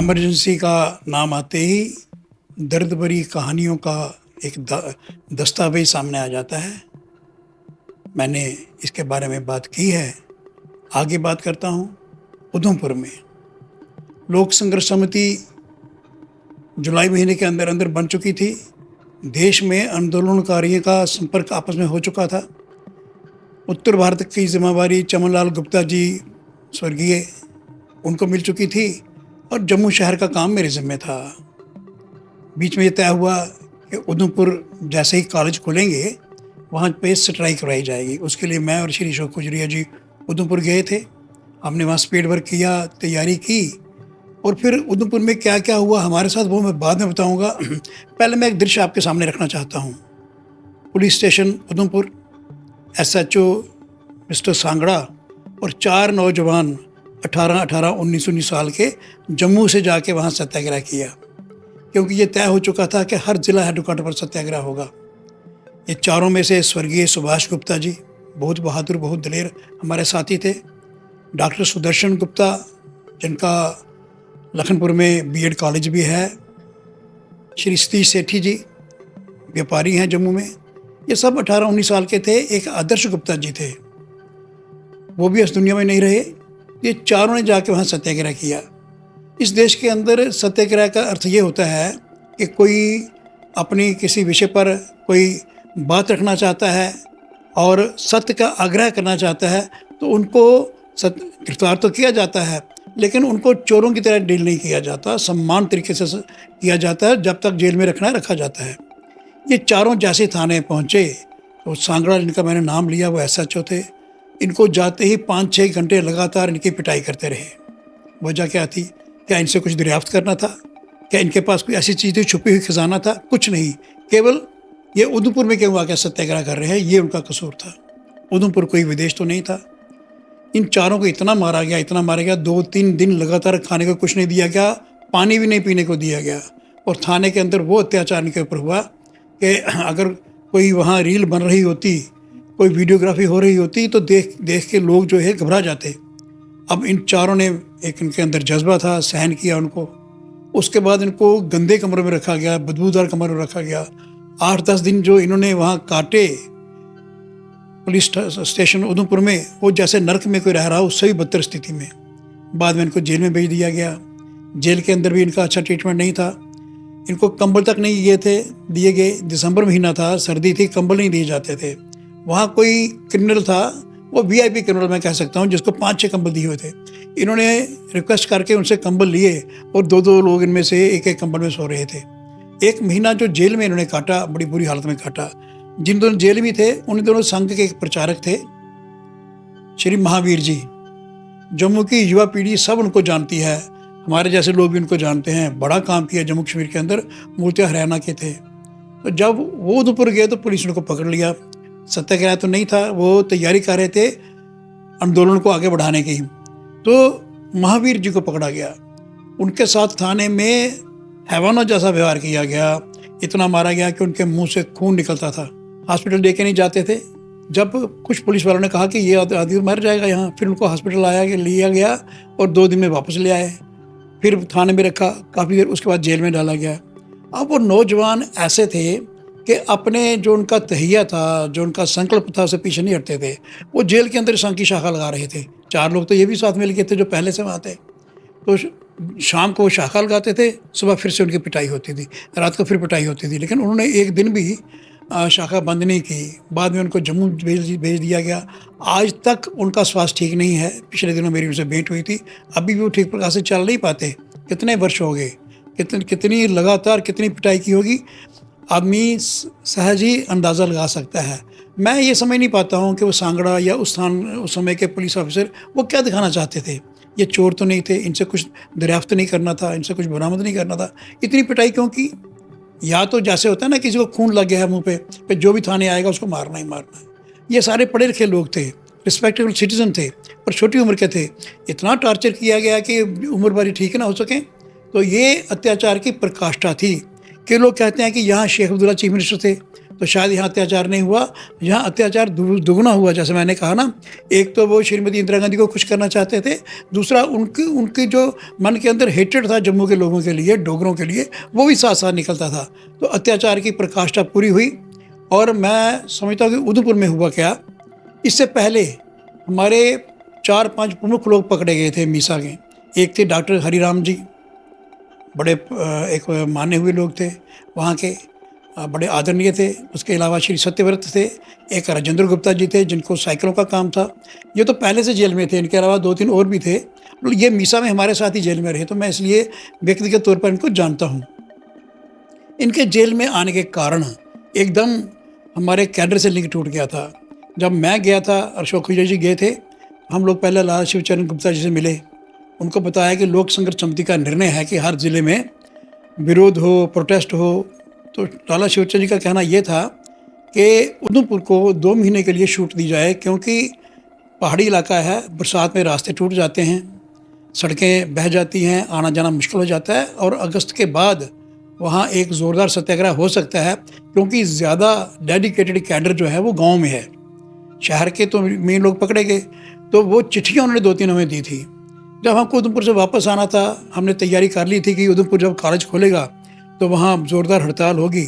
Emergency का नाम आते ही दर्द भरी कहानियों का एक दस्तावेज सामने आ जाता है। मैंने इसके बारे में बात की है। आगे बात करता हूँ। उधमपुर में लोक संघर्ष समिति जुलाई महीने के अंदर अंदर बन चुकी थी। देश में आंदोलनकारियों का संपर्क आपस में हो चुका था। उत्तर भारत की जिम्मेवारी चमनलाल गुप्ता जी स्वर्गीय उनको मिल चुकी थी और जम्मू शहर का काम मेरे ज़िम्मे था। बीच में ये तय हुआ कि उधमपुर जैसे ही कॉलेज खुलेंगे वहाँ पे स्ट्राइक कराई जाएगी। उसके लिए मैं और श्री अशोक कुजरिया जी उधमपुर गए थे। हमने वहाँ स्पीड वर्क किया, तैयारी की और फिर उधमपुर में क्या क्या हुआ हमारे साथ वो मैं बाद में बताऊँगा। पहले मैं एक दृश्य आपके सामने रखना चाहता हूँ। Police station Udhampur, SHO mister Sangra और 4 नौजवान 18-18, 19-19 साल के जम्मू से जाके वहाँ सत्याग्रह किया, क्योंकि ये तय हो चुका था कि हर जिला हेडक्वार्टर पर सत्याग्रह होगा। ये चारों में से स्वर्गीय सुभाष गुप्ता जी बहुत बहादुर, बहुत दलेर हमारे साथी थे। डॉक्टर सुदर्शन गुप्ता जिनका लखनपुर में BEd कॉलेज भी है। श्री सतीश सेठी जी व्यापारी हैं जम्मू में। ये सब 18-19 साल के थे। एक आदर्श गुप्ता जी थे, वो भी इस दुनिया में नहीं रहे। ये चारों ने जाके वहाँ सत्याग्रह किया। इस देश के अंदर सत्याग्रह का अर्थ ये होता है कि कोई अपनी किसी विषय पर कोई बात रखना चाहता है और सत्य का आग्रह करना चाहता है तो उनको गिरफ्तार तो किया जाता है, लेकिन उनको चोरों की तरह डील नहीं किया जाता, सम्मान तरीके से किया जाता है। जब तक जेल में रखना है रखा जाता है। ये चारों जैसे थाने पहुँचे तो सांगड़ा जिनका मैंने नाम लिया वो SHO थे। इनको जाते ही 5-6 घंटे लगातार इनकी पिटाई करते रहे। वजह क्या थी? क्या इनसे कुछ दरियाफ्त करना था? क्या इनके पास कोई ऐसी चीज़ थी, छुपी हुई खजाना था? कुछ नहीं, केवल ये उधमपुर में क्यों आकर सत्याग्रह कर रहे हैं, ये उनका कसूर था। उधमपुर कोई विदेश तो नहीं था। इन चारों को इतना मारा गया, इतना मारा गया, 2-3 दिन लगातार खाने को कुछ नहीं दिया गया, पानी भी नहीं पीने को दिया गया। और थाने के अंदर वो अत्याचार इनके ऊपर हुआ कि अगर कोई वहाँ रील बन रही होती, कोई वीडियोग्राफी हो रही होती तो देख के लोग जो है घबरा जाते। अब इन चारों ने एक इनके अंदर जज्बा था, सहन किया उनको। उसके बाद इनको गंदे कमरों में रखा गया, बदबूदार कमरों में रखा गया। 8-10 दिन जो इन्होंने वहाँ काटे पुलिस स्टेशन उधमपुर में, वो जैसे नर्क में कोई रह रहा हो, उससे भी बदतर स्थिति में। बाद में इनको जेल में भेज दिया गया। जेल के अंदर भी इनका अच्छा ट्रीटमेंट नहीं था। इनको कंबल तक नहीं दिए गए। दिसंबर महीना था, सर्दी थी, कंबल नहीं दिए जाते थे। वहाँ कोई क्रिमिनल था, वो VIP क्रिमिनल मैं कह सकता हूँ, जिसको 5-6 कंबल दिए हुए थे। इन्होंने रिक्वेस्ट करके उनसे कंबल लिए और 2-2 लोग इनमें से एक कंबल में सो रहे थे। 1 महीना जो जेल में इन्होंने काटा, बड़ी बुरी हालत में काटा। जिन दोनों जेल में थे उन दोनों संघ के एक प्रचारक थे, श्री महावीर जी। जम्मू की युवा पीढ़ी सब उनको जानती है, हमारे जैसे लोग भी उनको जानते हैं। बड़ा काम किया जम्मू कश्मीर के अंदर, मूर्तियाँ हरियाणा के थे। तो जब वो उधमपुर गए तो पुलिस ने उनको पकड़ लिया। सत्याग्रह तो नहीं था, वो तैयारी कर रहे थे आंदोलन को आगे बढ़ाने की। तो महावीर जी को पकड़ा गया। उनके साथ थाने में हैवानों जैसा व्यवहार किया गया। इतना मारा गया कि उनके मुंह से खून निकलता था। हॉस्पिटल लेके नहीं जाते थे। जब कुछ पुलिस वालों ने कहा कि ये आदमी मर जाएगा यहाँ, फिर उनको हॉस्पिटल लिया गया और 2 दिन में वापस ले आए। फिर थाने में रखा काफ़ी देर, उसके बाद जेल में डाला गया। अब वो नौजवान ऐसे थे कि अपने जो उनका तहिया था, जो उनका संकल्प था, उससे पीछे नहीं हटते थे। वो जेल के अंदर संघ की शाखा लगा रहे थे। 4 लोग तो ये भी साथ मिल गए थे जो पहले से वहाँ थे। तो शाम को शाखा लगाते थे, सुबह फिर से उनकी पिटाई होती थी, रात को फिर पिटाई होती थी। लेकिन उन्होंने एक दिन भी शाखा बंद नहीं की। बाद में उनको जम्मू भेज दिया गया। आज तक उनका स्वास्थ्य ठीक नहीं है। पिछले दिनों मेरी उनसे भेंट हुई थी। अभी भी वो ठीक प्रकार से चल नहीं पाते। कितने वर्ष हो गए, कितनी लगातार कितनी पिटाई की होगी, आदमी सहज ही अंदाज़ा लगा सकता है। मैं ये समझ नहीं पाता हूँ कि वो सांगड़ा या उस समय के पुलिस ऑफिसर वो क्या दिखाना चाहते थे। ये चोर तो नहीं थे, इनसे कुछ दरियाफ्त नहीं करना था, इनसे कुछ बरामद नहीं करना था। इतनी पिटाई क्यों की? या तो जैसे होता है ना, किसी को खून लग गया है मुंह पे जो भी थाने आएगा उसको मारना ही मारना है। ये सारे पढ़े लिखे लोग थे, रिस्पेक्टेबल सिटीजन थे, पर छोटी उम्र के थे। इतना टॉर्चर किया गया कि उम्र भरी ठीक ना हो सके। तो ये अत्याचार की प्रकाष्ठा थी कि लोग कहते हैं कि यहाँ शेख अब्दुल्ला चीफ मिनिस्टर थे तो शायद यहाँ अत्याचार नहीं हुआ, यहाँ अत्याचार दुगना हुआ। जैसे मैंने कहा ना, एक तो वो श्रीमती इंदिरा गांधी को खुश करना चाहते थे, दूसरा उनकी जो मन के अंदर हेट्रेड था जम्मू के लोगों के लिए, डोगरों के लिए, वो भी साथ साथ निकलता था। तो अत्याचार की प्रकाष्ठा पूरी हुई। और मैं समझता हूँ कि उधमपुर में हुआ क्या, इससे पहले हमारे 4-5 प्रमुख लोग पकड़े गए थे मीसा के। एक थे डॉक्टर हरिराम जी, बड़े एक माने हुए लोग थे वहाँ के, बड़े आदरणीय थे। उसके अलावा श्री सत्यव्रत थे, एक राजेंद्र गुप्ता जी थे जिनको साइकिलों का काम था। ये तो पहले से जेल में थे, इनके अलावा 2-3 और भी थे। ये मीसा में हमारे साथ ही जेल में रहे, तो मैं इसलिए व्यक्तिगत तौर पर इनको जानता हूँ। इनके जेल में आने के कारण एकदम हमारे कैडर से लिंक टूट गया था। जब मैं गया था, अशोक खुजर जी गए थे, हम लोग पहले लाला शिवचरण गुप्ता जी से मिले। उनको बताया कि लोक संघर्ष समिति का निर्णय है कि हर ज़िले में विरोध हो, प्रोटेस्ट हो। तो लाला शिवचरण जी का कहना ये था कि उधमपुर को 2 महीने के लिए छूट दी जाए, क्योंकि पहाड़ी इलाका है, बरसात में रास्ते टूट जाते हैं, सड़कें बह जाती हैं, आना जाना मुश्किल हो जाता है। और अगस्त के बाद वहाँ एक ज़ोरदार सत्याग्रह हो सकता है, क्योंकि ज़्यादा डेडिकेटेड कैडर जो है वो गांव में है। शहर के तो मेन लोग पकड़े गए। तो वो चिट्ठियाँ उन्होंने 2-3 हमें दी थी। जब हमको उधमपुर से वापस आना था, हमने तैयारी कर ली थी कि उधमपुर जब कॉलेज खोलेगा तो वहाँ ज़ोरदार हड़ताल होगी।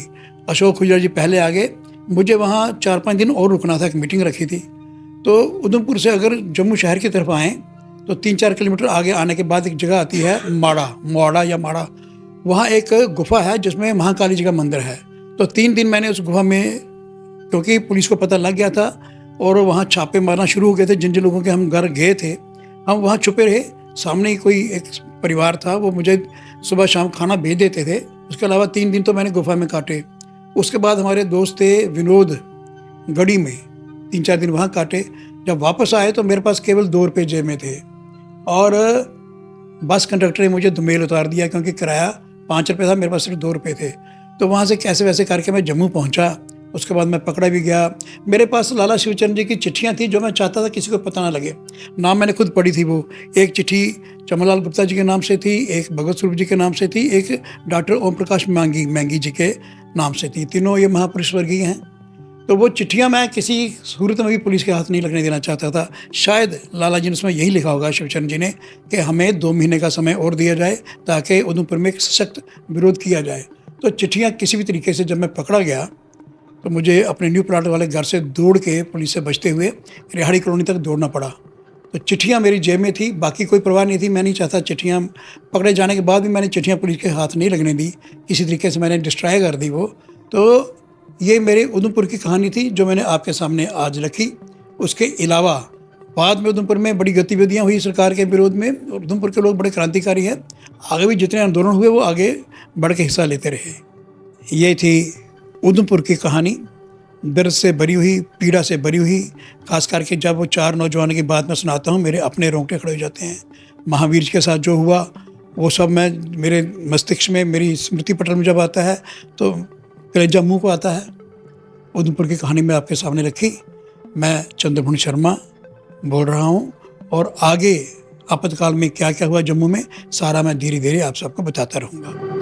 अशोक खुजर जी पहले आ गए, मुझे वहाँ 4-5 दिन और रुकना था, एक मीटिंग रखी थी। तो उधमपुर से अगर जम्मू शहर की तरफ आएँ तो 3-4 किलोमीटर आगे आने के बाद एक जगह आती है मोड़ा या माड़ा। वहाँ एक गुफा है जिसमें महाकाली जी का मंदिर है। तो 3 दिन मैंने उस गुफा में, क्योंकि पुलिस को पता लग गया था और वहाँ छापे मारना शुरू हो गए थे, जिन लोगों के हम घर गए थे, हम वहाँ छुपे रहे। सामने ही कोई एक परिवार था, वो मुझे सुबह शाम खाना भेज देते थे। उसके अलावा 3 दिन तो मैंने गुफा में काटे। उसके बाद हमारे दोस्त थे विनोद, गढ़ी में 3-4 दिन वहाँ काटे। जब वापस आए तो मेरे पास केवल 2 रुपये जेब में थे, और बस कंडक्टर ने मुझे दुमेल उतार दिया, क्योंकि किराया 5 रुपये था, मेरे पास सिर्फ 2 रुपये थे। तो वहाँ से कैसे वैसे करके मैं जम्मू पहुँचा। उसके बाद मैं पकड़ा भी गया। मेरे पास लाला शिवचरण जी की चिट्ठियाँ थी जो मैं चाहता था किसी को पता ना लगे। नाम मैंने खुद पढ़ी थी। वो एक चिट्ठी चमनलाल गुप्ता जी के नाम से थी, एक भगत स्वरूप जी के नाम से थी, एक डॉक्टर ओम प्रकाश मैंगी जी के नाम से थी। तीनों ये महापुरुष वर्गीय हैं। तो वो चिट्ठियाँ मैं किसी सूरत में भी पुलिस के हाथ नहीं लगने देना चाहता था। शायद लाला जी ने उसमें यही लिखा होगा, शिवचरण जी ने, कि हमें 2 महीने का समय और दिया जाए ताकि उधमपुर में एक सशक्त विरोध किया जाए। तो चिट्ठियाँ किसी भी तरीके से जब मैं पकड़ा गया तो मुझे अपने न्यू प्लाट वाले घर से दौड़ के पुलिस से बचते हुए रिहाड़ी कॉलोनी तक दौड़ना पड़ा। तो चिट्ठियाँ मेरी जेब में थी, बाकी कोई परवाह नहीं थी। मैं नहीं चाहता चिट्ठियाँ, पकड़े जाने के बाद भी मैंने चिट्ठियाँ पुलिस के हाथ नहीं लगने दी, किसी तरीके से मैंने डिस्ट्रॉय कर दी वो। तो ये मेरे उधमपुर की कहानी थी जो मैंने आपके सामने आज रखी। उसके अलावा बाद में उधमपुर में बड़ी गतिविधियाँ हुई सरकार के विरोध में, और उधमपुर के लोग बड़े क्रांतिकारी हैं। आगे भी जितने आंदोलन हुए वो आगे बढ़ के हिस्सा लेते रहे। ये थी उधमपुर की कहानी, दर्द से भरी हुई, पीड़ा से भरी हुई। खास करके जब वो 4 नौजवानों की बात मैं सुनाता हूँ, मेरे अपने रोंगटे खड़े हो जाते हैं। महावीर जी के साथ जो हुआ वो सब मेरे मस्तिष्क में, मेरी स्मृति पटल में जब आता है तो कलेजा मुँह को आता है। उधमपुर की कहानी मैं आपके सामने रखी। मैं चंद्रभूषण शर्मा बोल रहा हूँ, और आगे आपातकाल में क्या क्या हुआ जम्मू में, सारा मैं धीरे धीरे आप सबको बताता रहूँगा।